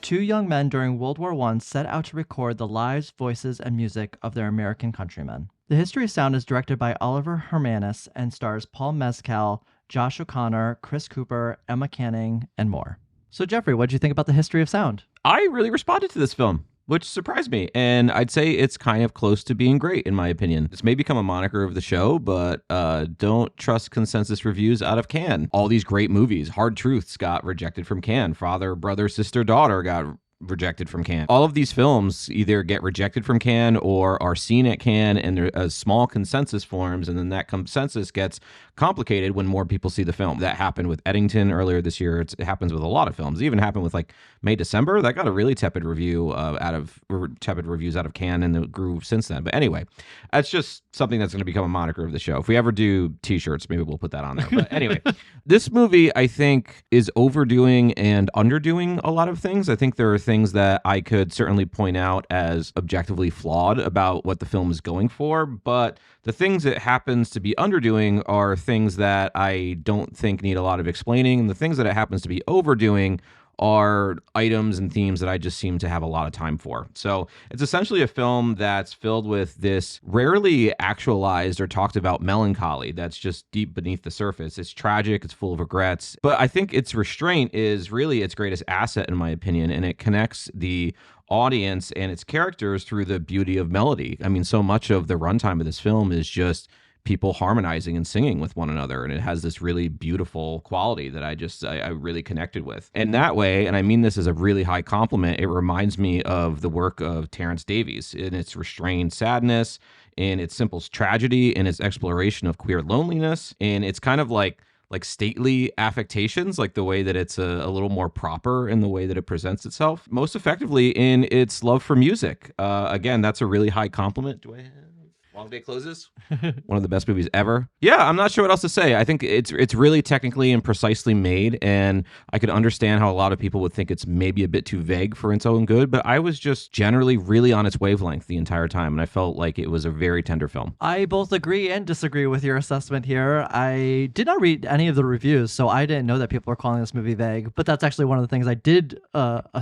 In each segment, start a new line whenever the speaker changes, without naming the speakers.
two young men during World War I set out to record the lives, voices, and music of their American countrymen. The History of Sound is directed by Oliver Hermanus and stars Paul Mescal, Josh O'Connor, Chris Cooper, Emma Canning, and more. So, Jeffrey, what did you think about The History of Sound?
I really responded to this film, which surprised me. And I'd say it's kind of close to being great, in my opinion. This may become a moniker of the show, but don't trust consensus reviews out of Cannes. All these great movies. Hard Truths got rejected from Cannes. Father, Brother, Sister, Daughter got rejected from Cannes. All of these films either get rejected from Cannes or are seen at Cannes, and there are small consensus forms, and then that consensus gets complicated when more people see the film. That happened with Eddington earlier this year. It happens with a lot of films. It even happened with like May, December. That got a really tepid reviews out of Cannes, and it grew since then. But anyway, that's just something that's going to become a moniker of the show. If we ever do t-shirts, maybe we'll put that on there. But anyway, this movie, I think, is overdoing and underdoing a lot of things. I think there are things that I could certainly point out as objectively flawed about what the film is going for, but the things it happens to be underdoing are things that I don't think need a lot of explaining, and the things that it happens to be overdoing are items and themes that I just seem to have a lot of time for. So it's essentially a film that's filled with this rarely actualized or talked about melancholy that's just deep beneath the surface. It's tragic, it's full of regrets, but I think its restraint is really its greatest asset, in my opinion, and it connects the audience and its characters through the beauty of melody. I mean, so much of the runtime of this film is just people harmonizing and singing with one another, and it has this really beautiful quality that I really connected with. And that way, and I mean this as a really high compliment, it reminds me of the work of Terence Davies in its restrained sadness, in its simple tragedy, in its exploration of queer loneliness, and it's kind of like stately affectations, like the way that it's a little more proper in the way that it presents itself, most effectively in its love for music. Again, that's a really high compliment. Do I have Long Day Closes? One of the best movies ever. Yeah, I'm not sure what else to say. I think it's really technically and precisely made, and I could understand how a lot of people would think it's maybe a bit too vague for its own good, but I was just generally really on its wavelength the entire time, and I felt like it was a very tender film.
I both agree and disagree with your assessment here. I did not read any of the reviews, so I didn't know that people were calling this movie vague, but that's actually one of the things I did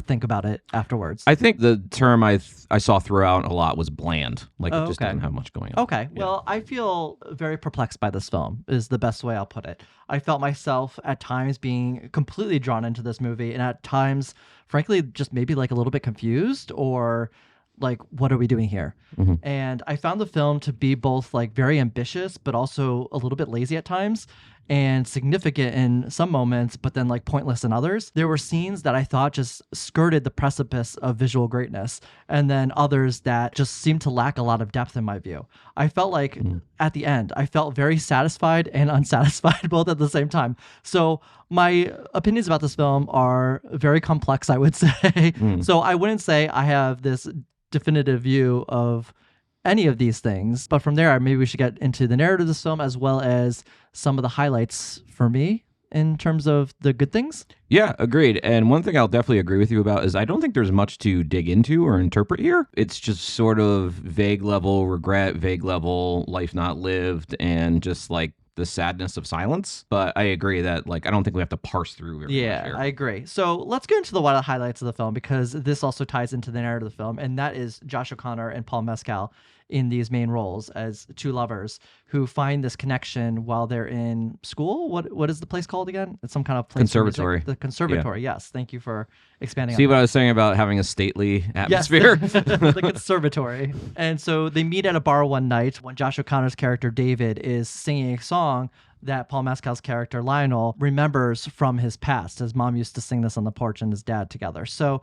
think about it afterwards.
I think the term I saw throughout a lot was bland. Like, it just doesn't have much going on.
Okay, well, I feel very perplexed by this film, is the best way I'll put it. I felt myself at times being completely drawn into this movie, and at times, frankly, just maybe like a little bit confused, or like, what are we doing here? Mm-hmm. And I found the film to be both like very ambitious, but also a little bit lazy at times, and significant in some moments, but then like pointless in others. There were scenes that I thought just skirted the precipice of visual greatness, and then others that just seemed to lack a lot of depth in my view. I felt like at the end, I felt very satisfied and unsatisfied both at the same time. So my opinions about this film are very complex, I would say. So I wouldn't say I have this definitive view of any of these things, but from there, maybe we should get into the narrative of this film, as well as some of the highlights for me in terms of the good things.
Yeah, agreed. And one thing I'll definitely agree with you about is I don't think there's much to dig into or interpret here. It's just sort of vague level regret, vague level life not lived, and just like the sadness of silence. But I agree that I don't think we have to parse through very much here.
I agree. So let's get into one of the highlights of the film, because this also ties into the narrative of the film, and that is Josh O'Connor and Paul Mescal in these main roles as two lovers who find this connection while they're in school. What is the place called again? It's some kind of place.
Conservatory.
The conservatory, yes. Thank you for expanding
See
on
what I was saying about having a stately atmosphere?
Yes, the conservatory. And so they meet at a bar one night when Josh O'Connor's character David is singing a song that Paul Mescal's character Lionel remembers from his past. His mom used to sing this on the porch, and his dad together. So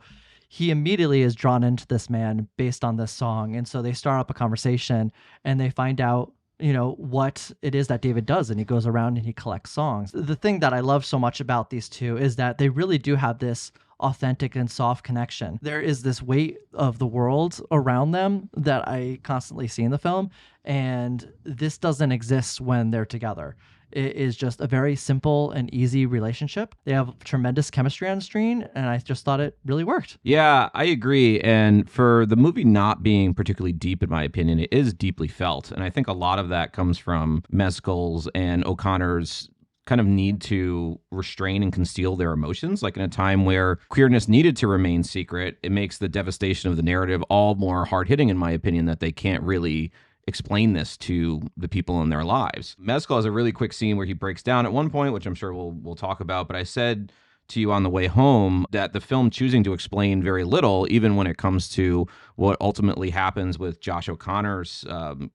he immediately is drawn into this man based on this song. And so they start up a conversation, and they find out, what it is that David does. And he goes around and he collects songs. The thing that I love so much about these two is that they really do have this authentic and soft connection. There is this weight of the world around them that I constantly see in the film, and this doesn't exist when they're together. It is just a very simple and easy relationship. They have tremendous chemistry on screen, and I just thought it really worked.
Yeah, I agree. And for the movie not being particularly deep, in my opinion, it is deeply felt. And I think a lot of that comes from Mescal's and O'Connor's kind of need to restrain and conceal their emotions. Like in a time where queerness needed to remain secret, it makes the devastation of the narrative all more hard-hitting, in my opinion, that they can't really explain this to the people in their lives. Mescal has a really quick scene where he breaks down at one point, which I'm sure we'll talk about, but I said to you on the way home that the film choosing to explain very little, even when it comes to what ultimately happens with Josh O'Connor's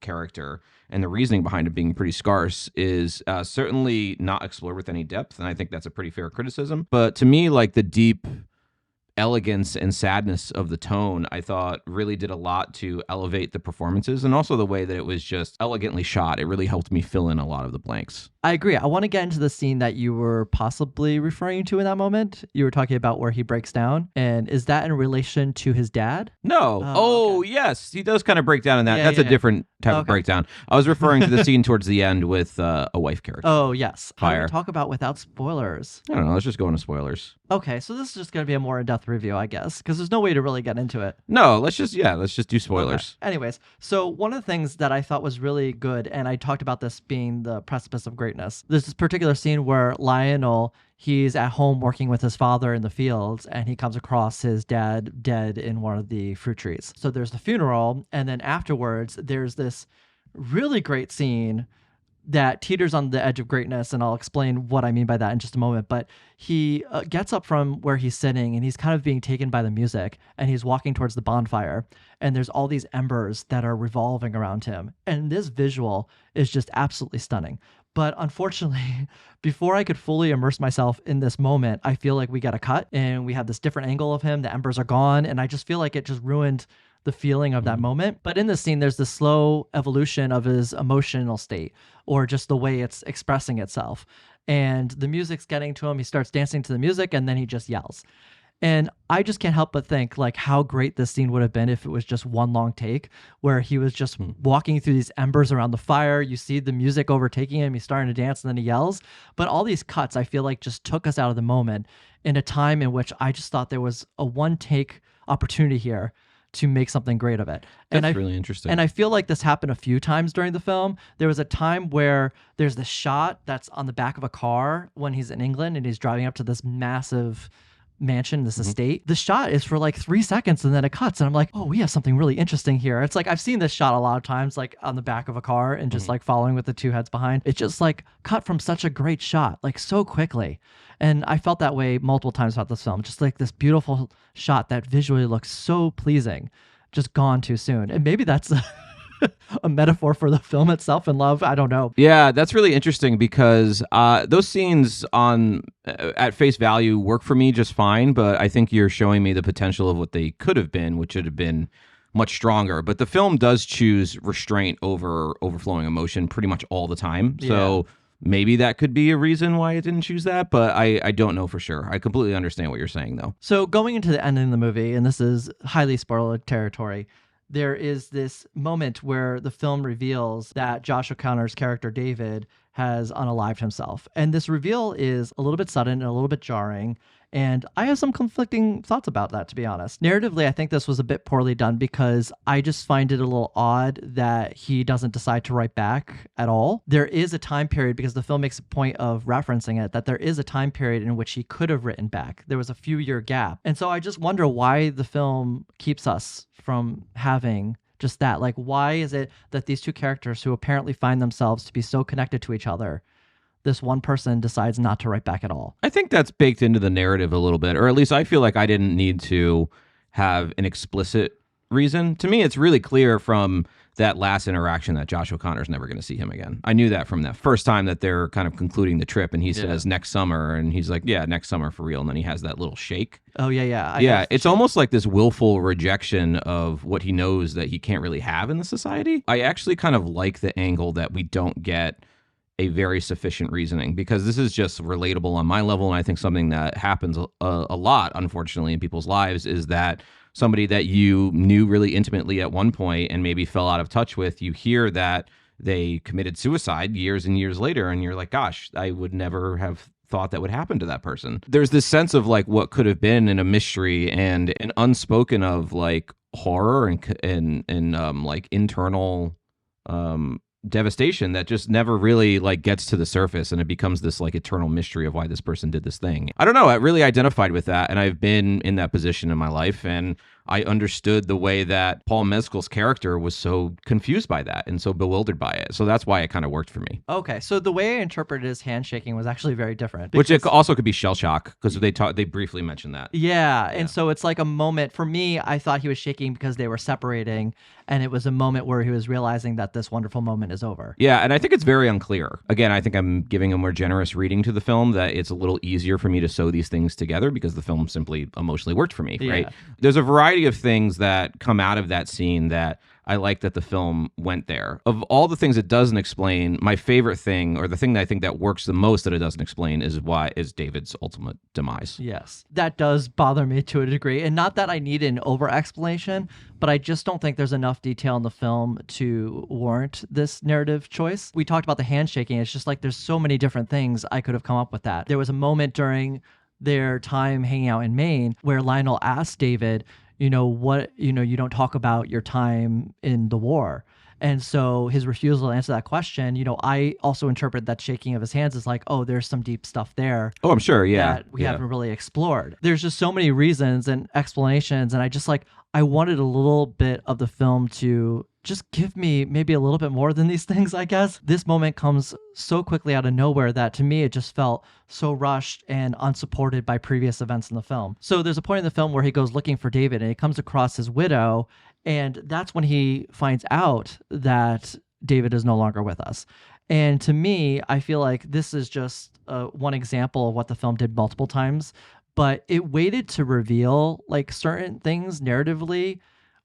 character and the reasoning behind it being pretty scarce, is certainly not explored with any depth. And I think that's a pretty fair criticism. But to me, like the deep elegance and sadness of the tone, I thought really did a lot to elevate the performances, and also the way that it was just elegantly shot. It really helped me fill in a lot of the blanks.
I agree. I want to get into the scene that you were possibly referring to in that moment. You were talking about where he breaks down. And is that in relation to his dad?
No.
Okay.
Yes. He does kind of break down in that.
Yeah,
That's
yeah,
a different type of
Okay.
breakdown. I was referring to the scene towards the end with a wife character.
Oh, yes. How do
Fire.
we talk about without spoilers?
I don't know. Let's just go into spoilers.
Okay, so this is just going to be a more in-depth review, I guess, because there's no way to really get into it.
No, let's just do spoilers.
Okay. Anyways, so one of the things that I thought was really good, and I talked about this being the precipice of greatness, there's this particular scene where Lionel, he's at home working with his father in the fields, and he comes across his dad dead in one of the fruit trees. So there's the funeral, and then afterwards, there's this really great scene that teeters on the edge of greatness, and I'll explain what I mean by that in just a moment. But he gets up from where he's sitting, and he's kind of being taken by the music, and he's walking towards the bonfire, and there's all these embers that are revolving around him, and this visual is just absolutely stunning. But unfortunately, before I could fully immerse myself in this moment, I feel like we got a cut, and we have this different angle of him. The embers are gone, and I just feel like it just ruined the feeling of that moment. But in this scene, there's the slow evolution of his emotional state, or just the way it's expressing itself. And the music's getting to him. He starts dancing to the music, and then he just yells. And I just can't help but think like how great this scene would have been if it was just one long take where he was just walking through these embers around the fire. You see the music overtaking him. He's starting to dance, and then he yells. But all these cuts, I feel like, just took us out of the moment in a time in which I just thought there was a one take opportunity here to make something great of it.
That's really interesting.
And I feel like this happened a few times during the film. There was a time where there's this shot that's on the back of a car when he's in England and he's driving up to this massive mansion, this estate. The shot is for like 3 seconds and then it cuts. And I'm like, oh, we have something really interesting here. It's like, I've seen this shot a lot of times, like on the back of a car and just like following with the two heads behind. It's just like cut from such a great shot, like so quickly. And I felt that way multiple times about this film. Just like this beautiful shot that visually looks so pleasing, just gone too soon. And maybe that's a metaphor for the film itself and love. I don't know.
Yeah, that's really interesting because those scenes on at face value work for me just fine, but I think you're showing me the potential of what they could have been, which should have been much stronger. But the film does choose restraint over overflowing emotion pretty much all the time. So maybe that could be a reason why it didn't choose that, but I don't know for sure. I completely understand what you're saying, though.
So going into the end of the movie, and this is highly spoiler territory, there is this moment where the film reveals that Josh O'Connor's character, David, has unalived himself. And this reveal is a little bit sudden and a little bit jarring. And I have some conflicting thoughts about that, to be honest. Narratively, I think this was a bit poorly done because I just find it a little odd that he doesn't decide to write back at all. There is a time period, because the film makes a point of referencing it, that there is a time period in which he could have written back. There was a few-year gap. And so I just wonder why the film keeps us from having just that. Like, why is it that these two characters who apparently find themselves to be so connected to each other, this one person decides not to write back at all?
I think that's baked into the narrative a little bit, or at least I feel like I didn't need to have an explicit reason. To me, it's really clear from that last interaction that Josh O'Connor's never going to see him again. I knew that from that first time that they're kind of concluding the trip, and he says next summer, and he's like, yeah, next summer for real. And then he has that little shake.
Oh, yeah.
Yeah, it's almost like this willful rejection of what he knows that he can't really have in the society. I actually kind of like the angle that we don't get a very sufficient reasoning, because this is just relatable on my level. And I think something that happens a lot, unfortunately, in people's lives is that somebody that you knew really intimately at one point and maybe fell out of touch with, you hear that they committed suicide years and years later, and you're like, gosh, I would never have thought that would happen to that person. There's this sense of like what could have been in a mystery and an unspoken of like horror and like internal devastation that just never really like gets to the surface, and it becomes this like eternal mystery of why this person did this thing. I don't know. I really identified with that, and I've been in that position in my life, and I understood the way that Paul Mescal's character was so confused by that and so bewildered by it. So that's why it kind of worked for me.
Okay, so the way I interpreted his handshaking was actually very different.
Which it also could be shell shock, because they briefly mentioned that.
Yeah, and so it's like a moment for me. I thought he was shaking because they were separating, and it was a moment where he was realizing that this wonderful moment is over.
Yeah, and I think it's very unclear. Again, I think I'm giving a more generous reading to the film, that it's a little easier for me to sew these things together because the film simply emotionally worked for me, right? There's a variety of things that come out of that scene that I like that the film went there. Of all the things it doesn't explain, my favorite thing, or the thing that I think that works the most that it doesn't explain, is David's ultimate demise.
Yes, that does bother me to a degree. And not that I need an over-explanation, but I just don't think there's enough detail in the film to warrant this narrative choice. We talked about the handshaking. It's just like there's so many different things I could have come up with that. There was a moment during their time hanging out in Maine where Lionel asked David, you don't talk about your time in the war. And so his refusal to answer that question, I also interpret that shaking of his hands as like, oh, there's some deep stuff there.
Oh, I'm sure. Yeah.
That we haven't really explored. There's just so many reasons and explanations. And I wanted a little bit of the film to just give me maybe a little bit more than these things, I guess. This moment comes so quickly out of nowhere that to me, it just felt so rushed and unsupported by previous events in the film. So there's a point in the film where he goes looking for David and he comes across his widow. And that's when he finds out that David is no longer with us. And to me, I feel like this is just one example of what the film did multiple times, but it waited to reveal like certain things narratively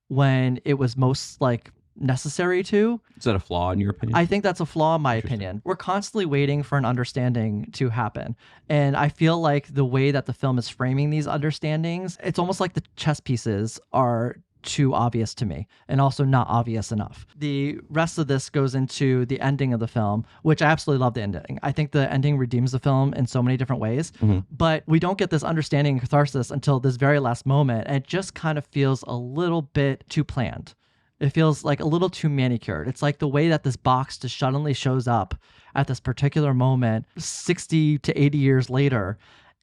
when it was most like necessary to.
Is that a flaw in your opinion?
I think that's a flaw in my opinion. We're constantly waiting for an understanding to happen. And I feel like the way that the film is framing these understandings, it's almost like the chess pieces are too obvious to me and also not obvious enough. The rest of this goes into the ending of the film, which I absolutely love the ending. I think the ending redeems the film in so many different ways, but we don't get this understanding and catharsis until this very last moment. And it just kind of feels a little bit too planned. It feels like a little too manicured. It's like the way that this box just suddenly shows up at this particular moment 60 to 80 years later,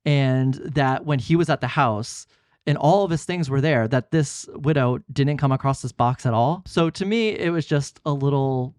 and that when he was at the house and all of his things were there, that this widow didn't come across this box at all. So to me, it was just a little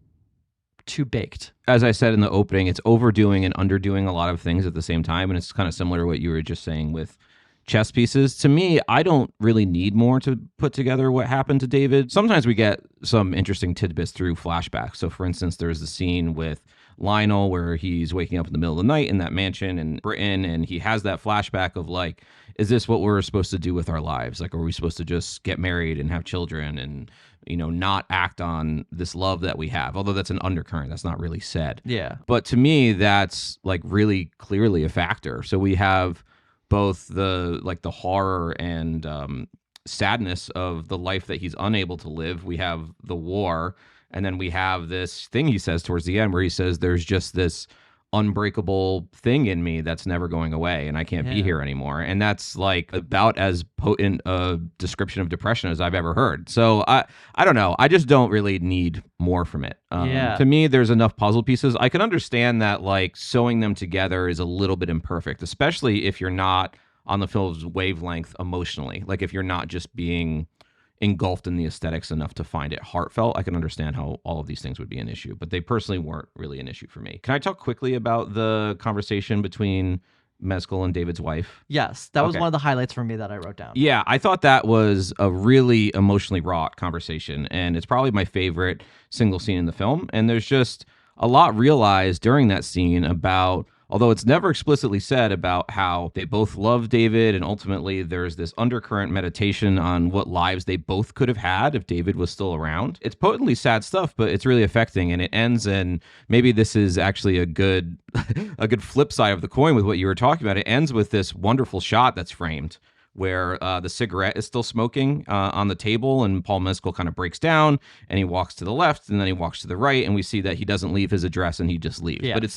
too baked.
As I said in the opening, it's overdoing and underdoing a lot of things at the same time. And it's kind of similar to what you were just saying with chess pieces. To me, I don't really need more to put together what happened to David. Sometimes we get some interesting tidbits through flashbacks. So for instance, there's the scene with Lionel where he's waking up in the middle of the night in that mansion in Britain, and he has that flashback of like, is this what we're supposed to do with our lives? Like, are we supposed to just get married and have children and, not act on this love that we have? Although that's an undercurrent, that's not really said.
Yeah.
But to me, that's like really clearly a factor. So we have both the horror and sadness of the life that he's unable to live. We have the war. And then we have this thing he says towards the end where he says, there's just this unbreakable thing in me that's never going away and I can't be here anymore. And that's like about as potent a description of depression as I've ever heard. So I don't know. I just don't really need more from it. To me, there's enough puzzle pieces. I can understand that like sewing them together is a little bit imperfect, especially if you're not on the film's wavelength emotionally. Like if you're not just being engulfed in the aesthetics enough to find it heartfelt, I can understand how all of these things would be an issue, but they personally weren't really an issue for me. Can I talk quickly about the conversation between Mescal and David's wife?
Yes, that was one of the highlights for me that I wrote down.
Yeah, I thought that was a really emotionally wrought conversation, and it's probably my favorite single scene in the film. And there's just a lot realized during that scene about, although it's never explicitly said, about how they both love David, and ultimately there's this undercurrent meditation on what lives they both could have had if David was still around. It's potently sad stuff, but it's really affecting, and it ends in, maybe this is actually a good a good flip side of the coin with what you were talking about. It ends with this wonderful shot that's framed where the cigarette is still smoking on the table, and Paul Mescal kind of breaks down and he walks to the left and then he walks to the right, and we see that he doesn't leave his address and he just leaves. But it's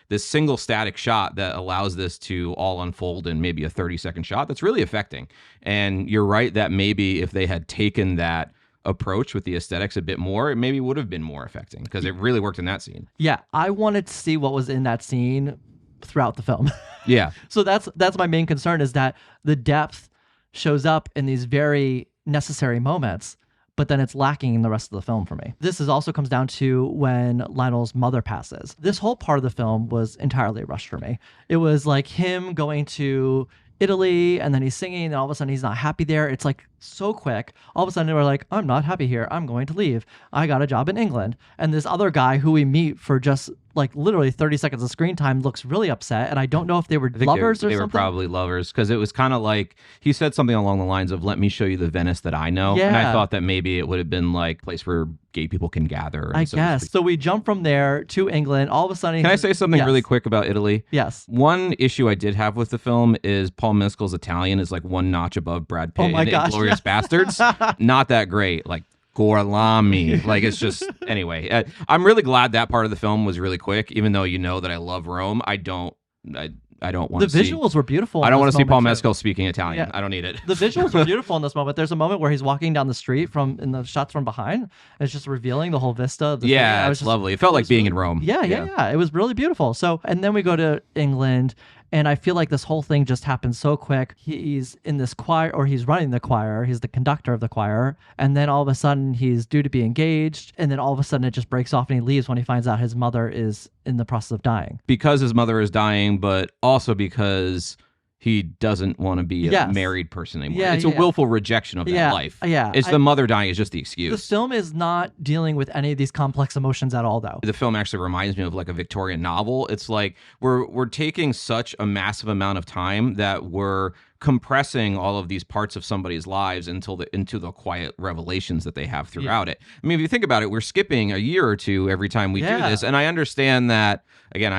this single static shot that allows this to all unfold in maybe a 30-second shot that's really affecting. And you're right that maybe if they had taken that approach with the aesthetics a bit more, it maybe would have been more affecting because it really worked in that scene.
Yeah, I wanted to see what was in that scene throughout the film.
Yeah.
So that's my main concern, is that the depth shows up in these very necessary moments, but then it's lacking in the rest of the film for me. This also comes down to when Lionel's mother passes. This whole part of the film was entirely rushed for me. It was like him going to Italy, and then he's singing, and all of a sudden he's not happy there. It's like so quick. All of a sudden we're like, I'm not happy here. I'm going to leave. I got a job in England. And this other guy who we meet for just like literally 30 seconds of screen time looks really upset. And I don't know if they were lovers or something.
They were probably lovers, because it was kind of like he said something along the lines of, let me show you the Venice that I know.
Yeah.
And I thought that maybe it would have been like a place where gay people can gather.
I guess. So we jump from there to England. All of a sudden.
Can I say something really quick about Italy?
Yes.
One issue I did have with the film is Paul Mescal's Italian is like one notch above Brad Pitt in Inglourious Bastards. Not that great. Like, Gorlami. Like, it's just, anyway. I'm really glad that part of the film was really quick, even though you know that I love Rome. I don't want to see.
The visuals were beautiful.
I don't want to see Paul Mescal speaking Italian.
Yeah.
I don't need it.
The visuals were beautiful in this moment. There's a moment where he's walking down the street in the shots from behind. It's just revealing the whole vista of the city.
It's lovely. It felt like being in Rome.
Yeah. It was really beautiful. So, and then we go to England, and I feel like this whole thing just happened so quick. He's in this choir, or he's running the choir. He's the conductor of the choir. And then all of a sudden he's due to be engaged. And then all of a sudden it just breaks off and he leaves when he finds out his mother is in the process of dying. Because
his mother is dying, but also because he doesn't want to be a married person anymore. It's a willful rejection of that life. It's the mother dying is just the excuse.
The film is not dealing with any of these complex emotions at all, though.
The film actually reminds me of like a Victorian novel. It's like we're taking such a massive amount of time that we're compressing all of these parts of somebody's lives into the quiet revelations that they have throughout it. I mean, if you think about it, we're skipping a year or two every time we do this. And I understand that, again,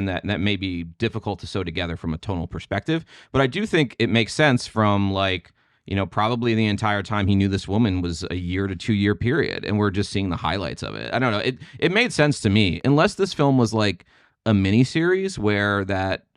that may be difficult to sew together from a tonal perspective, but I do think it makes sense from like, you know, probably the entire time he knew this woman was a year to 2 year period, and we're just seeing the highlights of it. I don't know. It made sense to me, unless this film was like a mini series where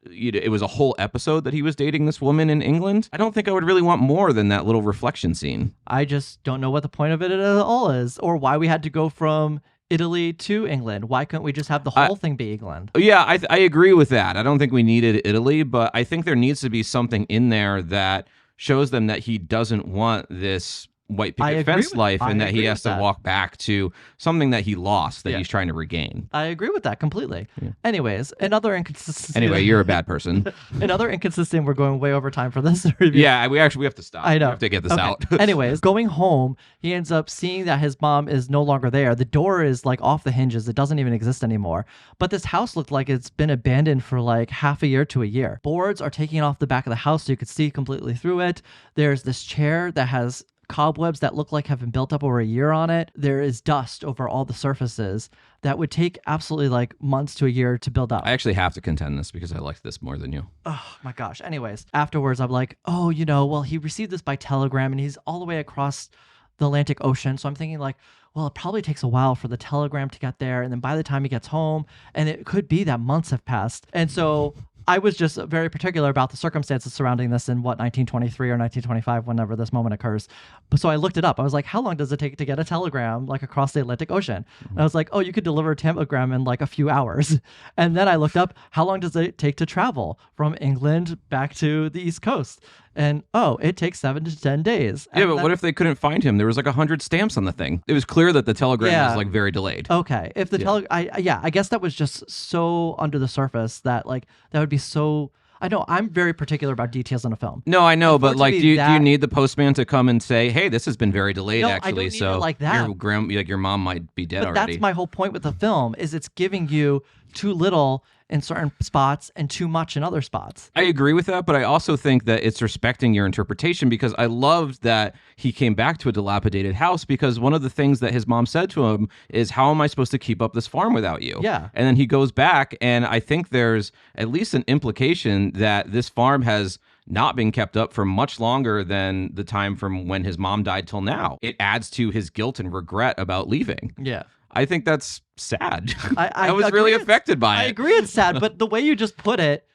it was a whole episode that he was dating this woman in England. I don't think I would really want more than that little reflection scene.
I just don't know what the point of it at all is, or why we had to go from Italy to England. Why couldn't we just have the whole thing be England?
Yeah, I agree with that. I don't think we needed Italy, but I think there needs to be something in there that shows them that he doesn't want this white picket fence life, and that he has to walk back to something that he lost that he's trying to regain.
I agree with that completely. Anyways, another inconsistency.
Anyway, you're a bad person.
Another inconsistency. We're going way over time for this review.
Yeah, we have to stop.
I know.
We have to get this out.
Anyways, going home, he ends up seeing that his mom is no longer there. The door is like off the hinges. It doesn't even exist anymore. But this house looked like it's been abandoned for like half a year to a year. Boards are taking off the back of the house so you could see completely through it. There's this chair that has cobwebs that look like have been built up over a year on it. There is dust over all the surfaces that would take absolutely like months to a year to build up.
I actually have to contend this because I liked this more than you.
Oh my gosh. Anyways, afterwards I'm like, oh, you know, well, he received this by telegram and he's all the way across the Atlantic Ocean. So I'm thinking like, well, it probably takes a while for the telegram to get there. And then by the time he gets home, and it could be that months have passed. And so I was just very particular about the circumstances surrounding this in 1923 or 1925, whenever this moment occurs. So I looked it up. I was like, how long does it take to get a telegram like across the Atlantic Ocean? And I was like, oh, you could deliver a telegram in like a few hours. And then I looked up, how long does it take to travel from England back to the East Coast? And it takes 7 to 10 days.
Yeah, but what if they couldn't find him? There was like 100 stamps on the thing. It was clear that the telegram was like very delayed.
Okay, if the I guess that was just so under the surface that like that would be so. I know I'm very particular about details in a film.
No, I know, but like, do you need the postman to come and say, "Hey, this has been very delayed"?
No,
actually,
I don't need
so
it like that.
Your mom might be dead
but
already.
That's my whole point with the film: is it's giving you too little in certain spots and too much in other spots.
I agree with that, but I also think that it's respecting your interpretation, because I loved that he came back to a dilapidated house, because one of the things that his mom said to him is, how am I supposed to keep up this farm without you?
Yeah.
And then he goes back, and I think there's at least an implication that this farm has not been kept up for much longer than the time from when his mom died till now. It adds to his guilt and regret about leaving.
Yeah.
I think that's sad.
I
was really affected by it.
I agree it's sad, but the way you just put it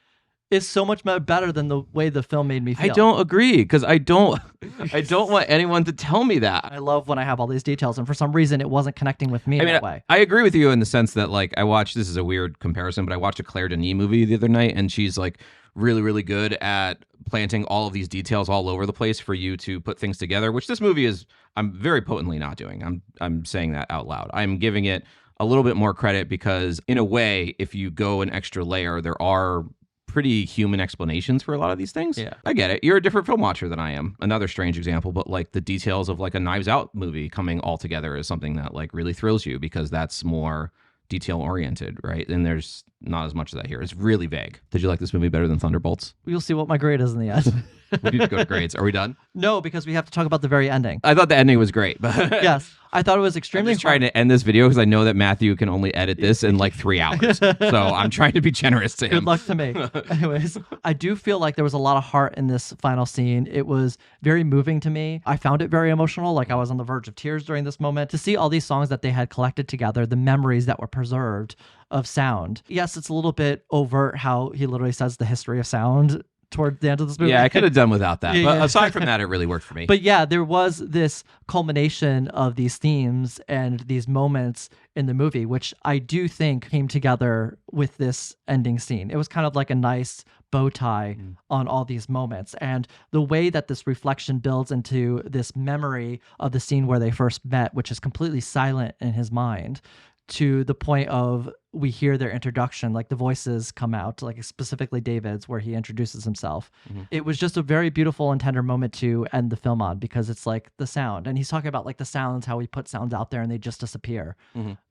is so much better than the way the film made me feel.
I don't agree, because I don't want anyone to tell me that.
I love when I have all these details, and for some reason it wasn't connecting with me that way.
I agree with you in the sense that, like, this is a weird comparison, but I watched a Claire Denis movie the other night, and she's like really, really good at planting all of these details all over the place for you to put things together, which this movie is, I'm very potently not doing. I'm saying that out loud. I'm giving it a little bit more credit because, in a way, if you go an extra layer, there are pretty human explanations for a lot of these things.
Yeah.
I get it. You're a different film watcher than I am. Another strange example, but like the details of like a Knives Out movie coming all together is something that like really thrills you because that's more detail oriented, right? And there's not as much of that here. It's really vague. Did you like this movie better than Thunderbolts?
We'll see what my grade is in the end.
We need to go to grades. Are we done?
No, because we have to talk about the very ending.
I thought the ending was great, but
Yes, I thought it was extremely.
I'm just trying to end this video because I know that Matthew can only edit this in like 3 hours. So I'm trying to be generous to him.
Good luck to me. Anyways, I do feel like there was a lot of heart in this final scene. It was very moving to me. I found it very emotional. Like I was on the verge of tears during this moment. To see all these songs that they had collected together, the memories that were preserved of sound. Yes, it's a little bit overt how he literally says the history of sound toward the end of this movie.
Yeah, I could have done without that.
Yeah,
but
yeah.
aside from that, it really worked for me.
But yeah, there was this culmination of these themes and these moments in the movie, which I do think came together with this ending scene. It was kind of like a nice bow tie on all these moments. And the way that this reflection builds into this memory of the scene where they first met, which is completely silent in his mind, to the point of we hear their introduction, like the voices come out, like specifically David's, where he introduces himself. It was just a very beautiful and tender moment to end the film on because it's like the sound. And he's talking about like the sounds, how we put sounds out there and they just disappear.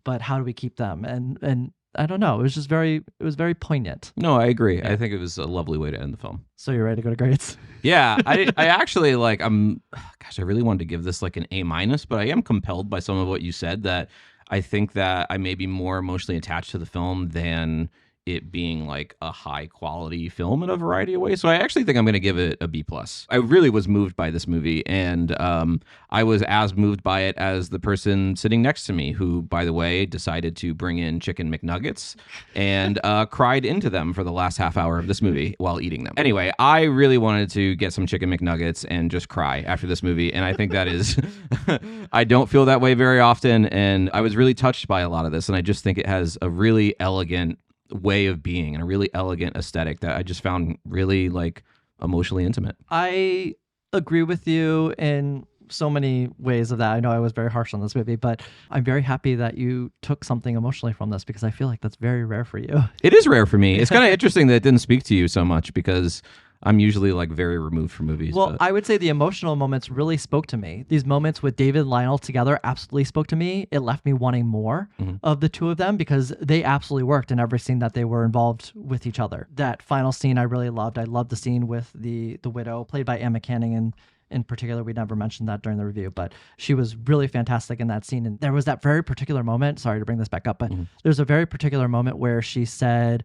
But how do we keep them? And I don't know. It was very poignant.
No, I agree. I think it was a lovely way to end the film.
So you're ready to go to grades?
Yeah, I actually like, I really wanted to give this like an A-, but I am compelled by some of what you said that I think that I may be more emotionally attached to the film than it being like a high quality film in a variety of ways. So I actually think I'm going to give it a B+. I really was moved by this movie, and I was as moved by it as the person sitting next to me, who, by the way, decided to bring in chicken McNuggets and cried into them for the last half hour of this movie while eating them. Anyway, I really wanted to get some chicken McNuggets and just cry after this movie, and I think that is I don't feel that way very often, and I was really touched by a lot of this, and I just think it has a really elegant way of being and a really elegant aesthetic that I just found really like emotionally intimate.
I agree with you in so many ways of that. I know I was very harsh on this movie, but I'm very happy that you took something emotionally from this because I feel like that's very rare for you.
It is rare for me. It's kind of interesting that it didn't speak to you so much because I'm usually like very removed from movies.
Well,
but
I would say the emotional moments really spoke to me. These moments with David and Lionel together absolutely spoke to me. It left me wanting more of the two of them because they absolutely worked in every scene that they were involved with each other. That final scene I really loved. I loved the scene with the widow, played by Emma Canning, and in particular, we never mentioned that during the review, but she was really fantastic in that scene. And there was that very particular moment, sorry to bring this back up, but there's a very particular moment where she said,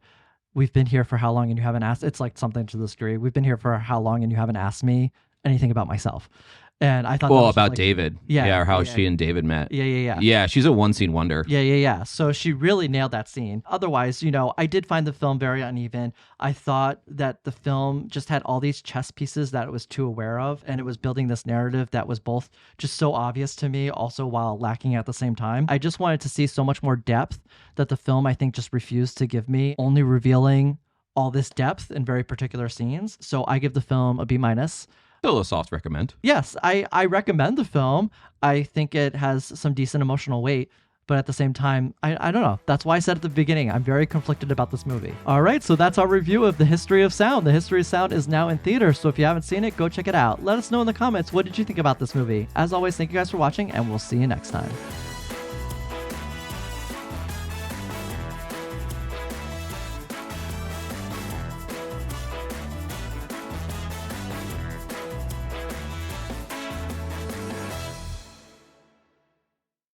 "We've been here for how long and you haven't asked," it's like something to this degree, "We've been here for how long and you haven't asked me anything about myself." And I thought that was
about
like,
David.
Yeah,
or how
yeah.
she and David met.
Yeah.
Yeah, she's a one-scene wonder.
Yeah. So she really nailed that scene. Otherwise, I did find the film very uneven. I thought that the film just had all these chess pieces that it was too aware of, and it was building this narrative that was both just so obvious to me, also while lacking at the same time. I just wanted to see so much more depth that the film, I think, just refused to give me, only revealing all this depth in very particular scenes. So I give the film a B-.
Still a soft recommend.
Yes, I recommend the film. I think it has some decent emotional weight, but at the same time, I don't know. That's why I said at the beginning, I'm very conflicted about this movie. All right, so that's our review of The History of Sound. The History of Sound is now in theaters, so if you haven't seen it, go check it out. Let us know in the comments, what did you think about this movie? As always, thank you guys for watching, and we'll see you next time.